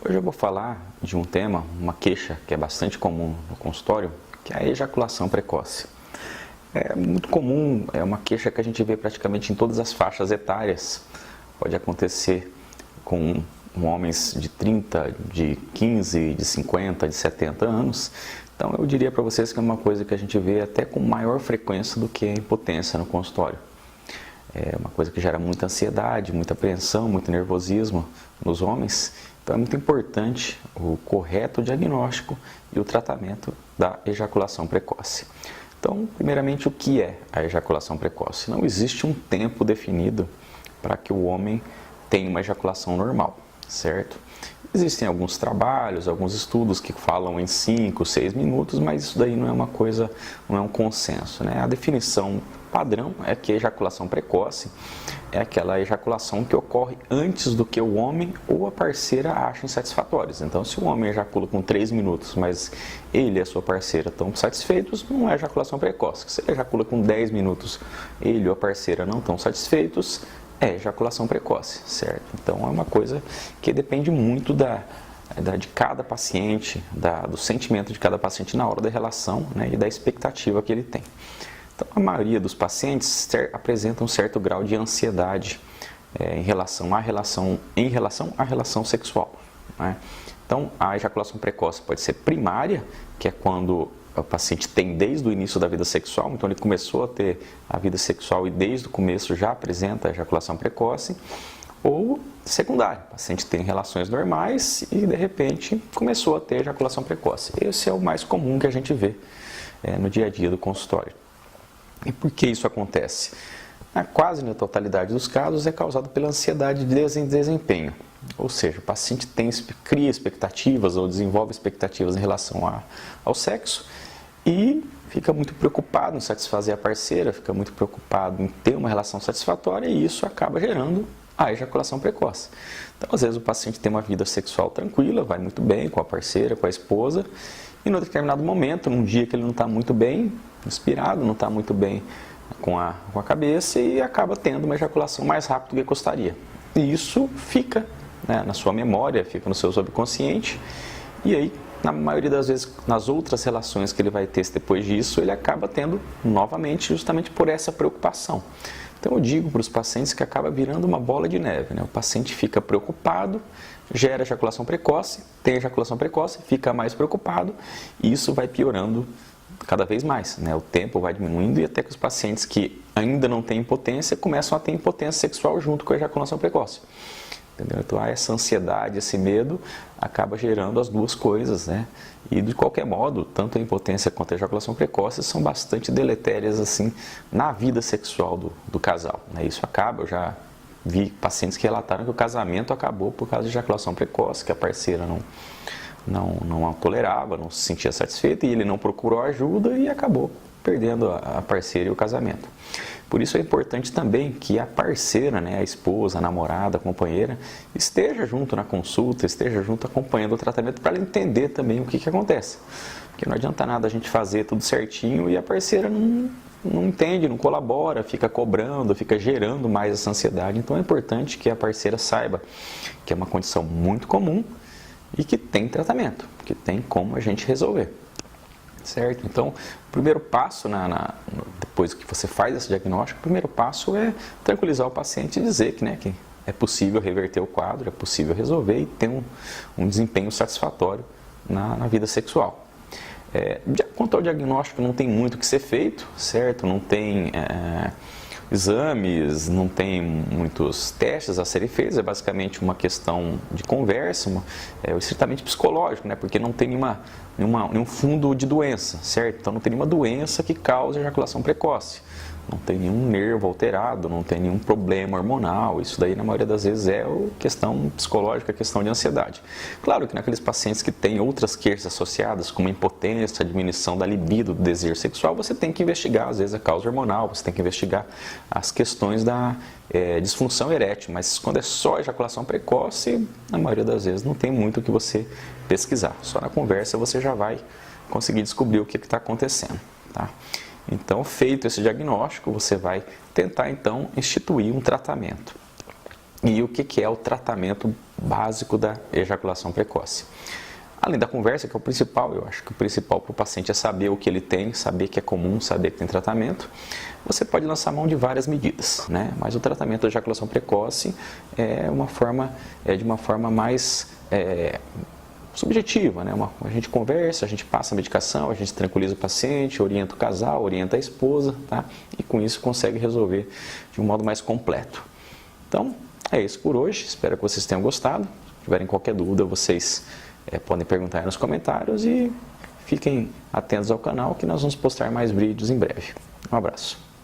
Hoje eu vou falar de um tema, uma queixa que é bastante comum no consultório, que é a ejaculação precoce. É muito comum, é uma queixa que a gente vê praticamente em todas as faixas etárias. Pode acontecer com homens de 30, de 15, de 50, de 70 anos. Então eu diria para vocês que é uma coisa que a gente vê até com maior frequência do que a impotência no consultório. É uma coisa que gera muita ansiedade, muita apreensão, muito nervosismo nos homens. Então é muito importante o correto diagnóstico e o tratamento da ejaculação precoce. Então, primeiramente, o que é a ejaculação precoce? Não existe um tempo definido para que o homem tenha uma ejaculação normal, certo? Existem alguns trabalhos, alguns estudos que falam em 5, 6 minutos, mas isso daí não é uma coisa, não é um consenso, né? A definição padrão é que a ejaculação precoce é aquela ejaculação que ocorre antes do que o homem ou a parceira achem satisfatórios. Então, se o homem ejacula com 3 minutos, mas ele e a sua parceira estão satisfeitos, não é ejaculação precoce. Se ele ejacula com 10 minutos, ele ou a parceira não estão satisfeitos, é ejaculação precoce, certo? Então, é uma coisa que depende muito de cada paciente, do sentimento de cada paciente na hora da relação, né, e da expectativa que ele tem. Então, a maioria dos pacientes apresenta um certo grau de ansiedade em relação à relação sexual, né? Então, a ejaculação precoce pode ser primária, que é quando o paciente tem desde o início da vida sexual, então ele começou a ter a vida sexual e desde o começo já apresenta a ejaculação precoce, ou secundária, o paciente tem relações normais e de repente começou a ter ejaculação precoce. Esse é o mais comum que a gente vê no dia a dia do consultório. E por que isso acontece? Quase na totalidade dos casos é causado pela ansiedade de desempenho. Ou seja, o paciente cria expectativas ou desenvolve expectativas em relação ao sexo e fica muito preocupado em satisfazer a parceira, fica muito preocupado em ter uma relação satisfatória e isso acaba gerando a ejaculação precoce. Então, às vezes o paciente tem uma vida sexual tranquila, vai muito bem com a parceira, com a esposa, e num determinado momento, num dia que ele não está muito bem inspirado, não está muito bem com a cabeça e acaba tendo uma ejaculação mais rápido do que gostaria. E isso fica, né, na sua memória, fica no seu subconsciente, e aí, na maioria das vezes, nas outras relações que ele vai ter depois disso, ele acaba tendo novamente, justamente por essa preocupação. Então eu digo para os pacientes que acaba virando uma bola de neve, né? O paciente fica preocupado, gera ejaculação precoce, tem ejaculação precoce, fica mais preocupado e isso vai piorando cada vez mais, né? O tempo vai diminuindo e até que os pacientes que ainda não têm impotência começam a ter impotência sexual junto com a ejaculação precoce. Entendeu? Então essa ansiedade, esse medo acaba gerando as duas coisas, né? E de qualquer modo, tanto a impotência quanto a ejaculação precoce são bastante deletérias assim na vida sexual do casal, né? Isso acaba, eu já vi pacientes que relataram que o casamento acabou por causa de ejaculação precoce, que a parceira não a tolerava, não se sentia satisfeita e ele não procurou ajuda e acabou perdendo a parceira e o casamento. Por isso é importante também que a parceira, né, a esposa, a namorada, a companheira, esteja junto na consulta, esteja junto acompanhando o tratamento para ela entender também o que acontece. Porque não adianta nada a gente fazer tudo certinho e a parceira não entende, não colabora, fica cobrando, fica gerando mais essa ansiedade. Então é importante que a parceira saiba que é uma condição muito comum e que tem tratamento, que tem como a gente resolver. Certo? Então, o primeiro passo, depois que você faz esse diagnóstico, o primeiro passo é tranquilizar o paciente e dizer que é possível reverter o quadro, é possível resolver e ter um desempenho satisfatório na vida sexual. Quanto ao diagnóstico, não tem muito o que ser feito, certo? Não tem exames, não tem muitos testes a serem feitos, é basicamente uma questão de conversa, estritamente psicológico, né? Porque não tem nenhum fundo de doença, certo? Então não tem nenhuma doença que cause ejaculação precoce, não tem nenhum nervo alterado, não tem nenhum problema hormonal, isso daí na maioria das vezes é questão psicológica, questão de ansiedade. Claro que naqueles pacientes que têm outras queixas associadas, como impotência, diminuição da libido, do desejo sexual, você tem que investigar às vezes a causa hormonal, você tem que investigar as questões da disfunção erétil, mas quando é só ejaculação precoce, na maioria das vezes não tem muito o que você pesquisar, só na conversa você já vai conseguir descobrir o que está acontecendo, tá? Então, feito esse diagnóstico, você vai tentar então instituir um tratamento. e o que é o tratamento básico da ejaculação precoce. Além da conversa, que é o principal, eu acho que o principal para o paciente é saber o que ele tem, saber que é comum, saber que tem tratamento. Você pode lançar mão de várias medidas, né? Mas o tratamento da ejaculação precoce é de uma forma mais subjetiva, né? A gente conversa, a gente passa a medicação, a gente tranquiliza o paciente, orienta o casal, orienta a esposa, tá? E com isso consegue resolver de um modo mais completo. Então, é isso por hoje. Espero que vocês tenham gostado. Se tiverem qualquer dúvida, vocês podem perguntar aí nos comentários e fiquem atentos ao canal que nós vamos postar mais vídeos em breve. Um abraço.